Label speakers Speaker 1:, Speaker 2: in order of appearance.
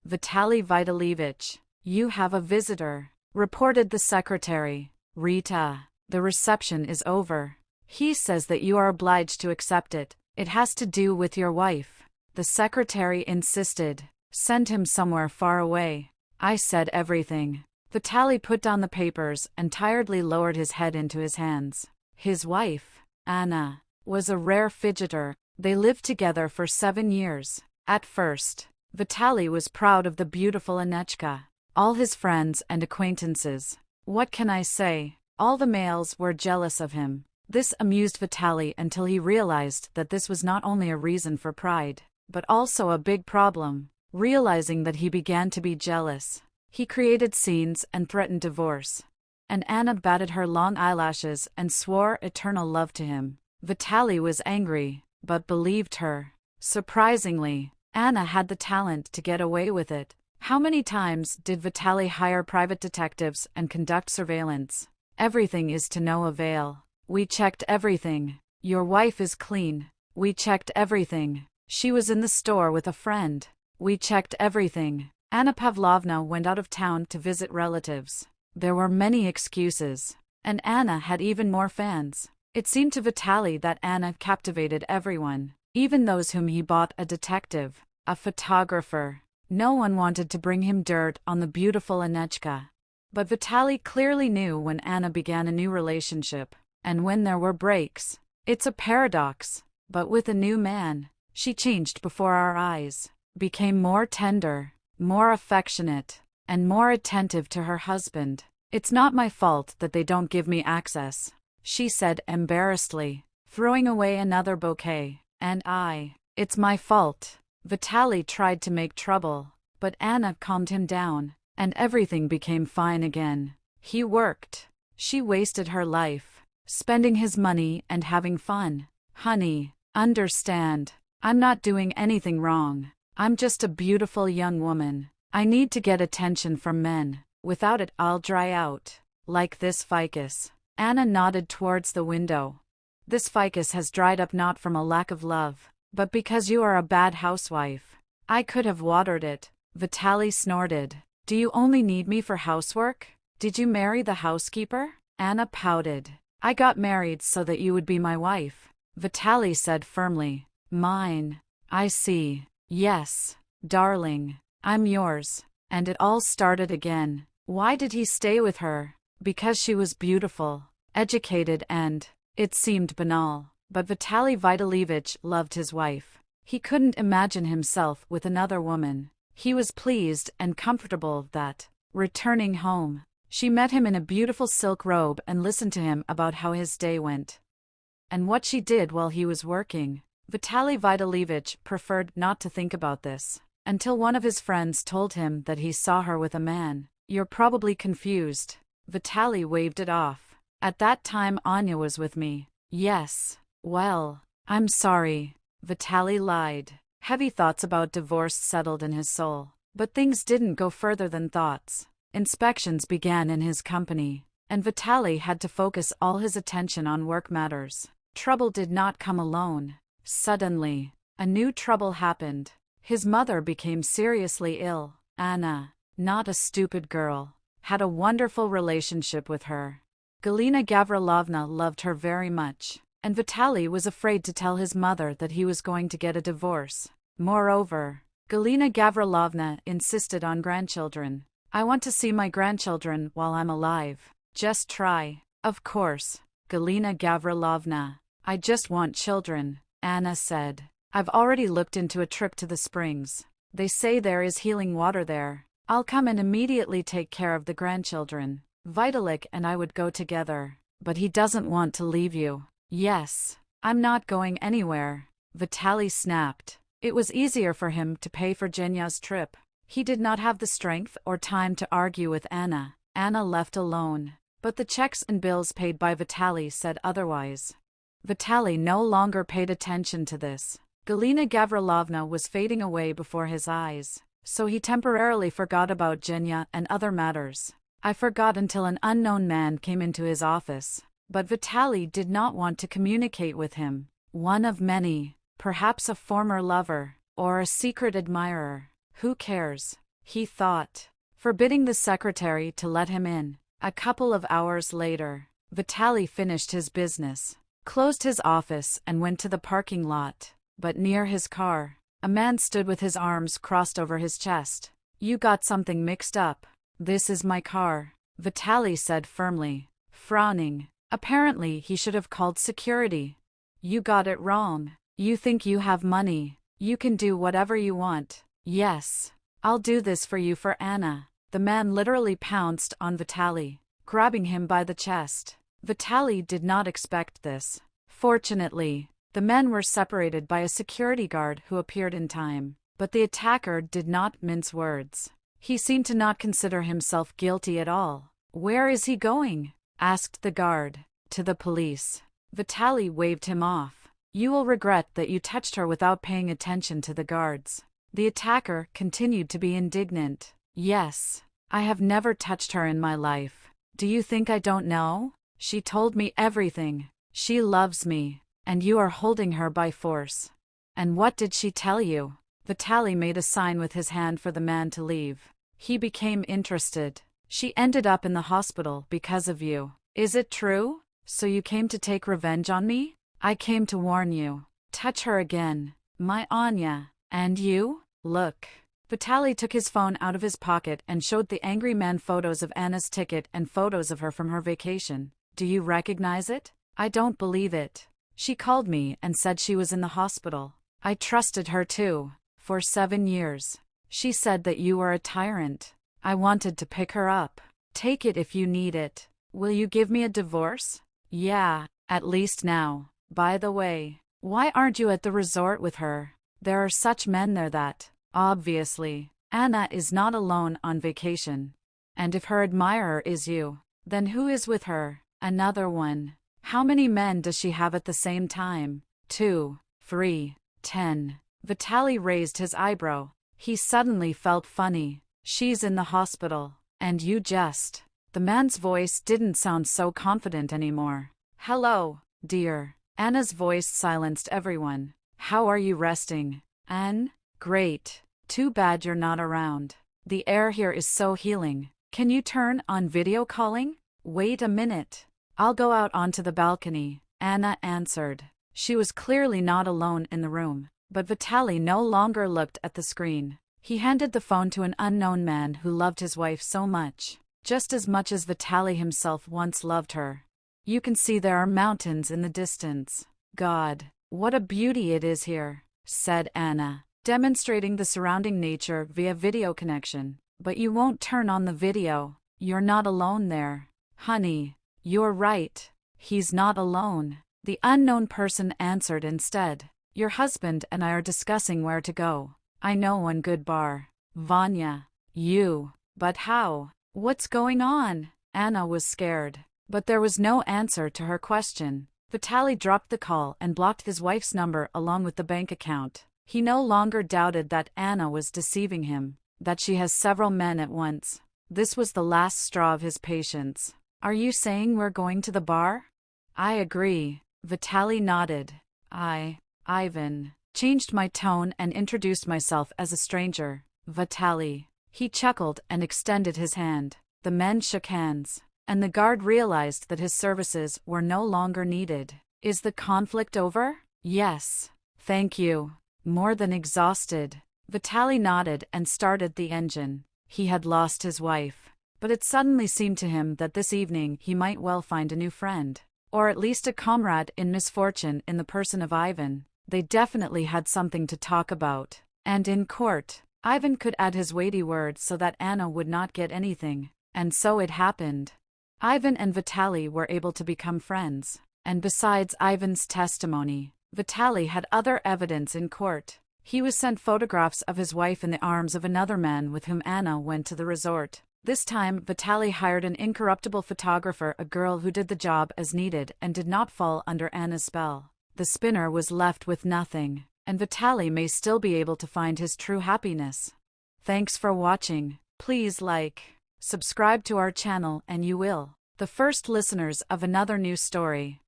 Speaker 1: Vitaly Vitalievich, you have a visitor, reported the secretary. Rita, the reception is over. He says that you are obliged to accept it. It has to do with your wife. The secretary insisted. Send him somewhere far away. I said everything. Vitaly put down the papers and tiredly lowered his head into his hands. His wife, Anna, was a rare fidgeter. They lived together for 7 years. At first, Vitaly was proud of the beautiful Anechka. All his friends and acquaintances. What can I say? All the males were jealous of him. This amused Vitaly until he realized that this was not only a reason for pride, but also a big problem. Realizing that he began to be jealous, he created scenes and threatened divorce. And Anna batted her long eyelashes and swore eternal love to him. Vitaly was angry, but believed her. Surprisingly, Anna had the talent to get away with it. How many times did Vitaly hire private detectives and conduct surveillance? Everything is to no avail. We checked everything. Your wife is clean. We checked everything. She was in the store with a friend. We checked everything. Anna Pavlovna went out of town to visit relatives. There were many excuses. And Anna had even more fans. It seemed to Vitaly that Anna captivated everyone, even those whom he bought a detective, a photographer. No one wanted to bring him dirt on the beautiful Anechka. But Vitaly clearly knew when Anna began a new relationship, and when there were breaks. It's a paradox, but with a new man, she changed before our eyes, became more tender, more affectionate, and more attentive to her husband. It's not my fault that they don't give me access, she said embarrassedly, throwing away another bouquet. And it's my fault. Vitaly tried to make trouble, but Anna calmed him down, and everything became fine again. He worked. She wasted her life, spending his money and having fun. Honey, understand. I'm not doing anything wrong. I'm just a beautiful young woman. I need to get attention from men. Without it, I'll dry out. Like this ficus. Anna nodded towards the window. This ficus has dried up not from a lack of love, but because you are a bad housewife. I could have watered it. Vitaly snorted. Do you only need me for housework? Did you marry the housekeeper? Anna pouted. I got married so that you would be my wife, Vitaly said firmly. Mine. I see. Yes, darling. I'm yours. And it all started again. Why did he stay with her? Because she was beautiful, educated and, it seemed banal, but Vitaly Vitalievich loved his wife. He couldn't imagine himself with another woman. He was pleased and comfortable that, returning home, she met him in a beautiful silk robe and listened to him about how his day went. And what she did while he was working. Vitaly Vitalievich preferred not to think about this, until one of his friends told him that he saw her with a man. You're probably confused. Vitaly waved it off. At that time Anya was with me. Yes. Well, I'm sorry. Vitaly lied. Heavy thoughts about divorce settled in his soul. But things didn't go further than thoughts. Inspections began in his company, and Vitaly had to focus all his attention on work matters. Trouble did not come alone. Suddenly, a new trouble happened. His mother became seriously ill. Anna, not a stupid girl, had a wonderful relationship with her. Galina Gavrilovna loved her very much, and Vitaly was afraid to tell his mother that he was going to get a divorce. Moreover, Galina Gavrilovna insisted on grandchildren. I want to see my grandchildren while I'm alive. Just try. Of course, Galina Gavrilovna. I just want children, Anna said. I've already looked into a trip to the springs. They say there is healing water there. I'll come and immediately take care of the grandchildren. Vitalik and I would go together. But he doesn't want to leave you. Yes, I'm not going anywhere, Vitaly snapped. It was easier for him to pay for Genya's trip. He did not have the strength or time to argue with Anna. Anna left alone. But the checks and bills paid by Vitaly said otherwise. Vitaly no longer paid attention to this. Galina Gavrilovna was fading away before his eyes, so he temporarily forgot about Genya and other matters. I forgot until an unknown man came into his office. But Vitaly did not want to communicate with him. One of many, perhaps a former lover, or a secret admirer. Who cares? he thought, forbidding the secretary to let him in. A couple of hours later, Vitaly finished his business, closed his office and went to the parking lot. But near his car, a man stood with his arms crossed over his chest. "You got something mixed up. This is my car," Vitaly said firmly, frowning. Apparently he should have called security. "You got it wrong. You think you have money. You can do whatever you want. Yes, I'll do this for you for Anna." The man literally pounced on Vitaly, grabbing him by the chest. Vitaly did not expect this. Fortunately, the men were separated by a security guard who appeared in time, but the attacker did not mince words. He seemed to not consider himself guilty at all. "Where is he going?" asked the guard. "To the police." Vitaly waved him off. "You will regret that you touched her," without paying attention to the guards. The attacker continued to be indignant. "Yes, I have never touched her in my life. Do you think I don't know? She told me everything. She loves me, and you are holding her by force." "And what did she tell you?" Vitaly made a sign with his hand for the man to leave. He became interested. "She ended up in the hospital because of you. Is it true? So you came to take revenge on me?" "I came to warn you. Touch her again, my Anya. And you? Look." Vitaly took his phone out of his pocket and showed the angry man photos of Anna's ticket and photos of her from her vacation. "Do you recognize it?" "I don't believe it. She called me and said she was in the hospital. I trusted her too, for 7 years. She said that you were a tyrant. I wanted to pick her up. Take it if you need it. Will you give me a divorce?" "Yeah, at least now. By the way, why aren't you at the resort with her? There are such men there that, obviously, Anna is not alone on vacation. And if her admirer is you, then who is with her?" "Another one." "How many men does she have at the same time?" 2, 3, 10. Vitaly raised his eyebrow. He suddenly felt funny. "She's in the hospital, and you just..." The man's voice didn't sound so confident anymore. "Hello, dear." Anna's voice silenced everyone. "How are you resting, Anne?" "Great. Too bad you're not around. The air here is so healing. Can you turn on video calling?" "Wait a minute. I'll go out onto the balcony," Anna answered. She was clearly not alone in the room, but Vitaly no longer looked at the screen. He handed the phone to an unknown man who loved his wife so much, just as much as Vitaly himself once loved her. "You can see there are mountains in the distance. God, what a beauty it is here," said Anna, demonstrating the surrounding nature via video connection. "But you won't turn on the video. You're not alone there." "Honey, you're right. He's not alone." The unknown person answered instead. "Your husband and I are discussing where to go. I know one good bar." "Vanya, you. But how? What's going on?" Anna was scared, but there was no answer to her question. Vitaly dropped the call and blocked his wife's number along with the bank account. He no longer doubted that Anna was deceiving him, that she has several men at once. This was the last straw of his patience. "Are you saying we're going to the bar?" "I agree." Vitaly nodded. Ivan, changed my tone and introduced myself as a stranger. "Vitaly." He chuckled and extended his hand. The men shook hands, and the guard realized that his services were no longer needed. "Is the conflict over?" "Yes. Thank you. More than exhausted." Vitaly nodded and started the engine. He had lost his wife, but it suddenly seemed to him that this evening he might well find a new friend, or at least a comrade in misfortune in the person of Ivan. They definitely had something to talk about, and in court, Ivan could add his weighty word so that Anna would not get anything, and so it happened. Ivan and Vitaly were able to become friends, and besides Ivan's testimony, Vitaly had other evidence in court. He was sent photographs of his wife in the arms of another man with whom Anna went to the resort. This time, Vitaly hired an incorruptible photographer, a girl who did the job as needed and did not fall under Anna's spell. The spinner was left with nothing, and Vitaly may still be able to find his true happiness. Thanks for watching. Please like, subscribe to our channel and you will the first listeners of another new story.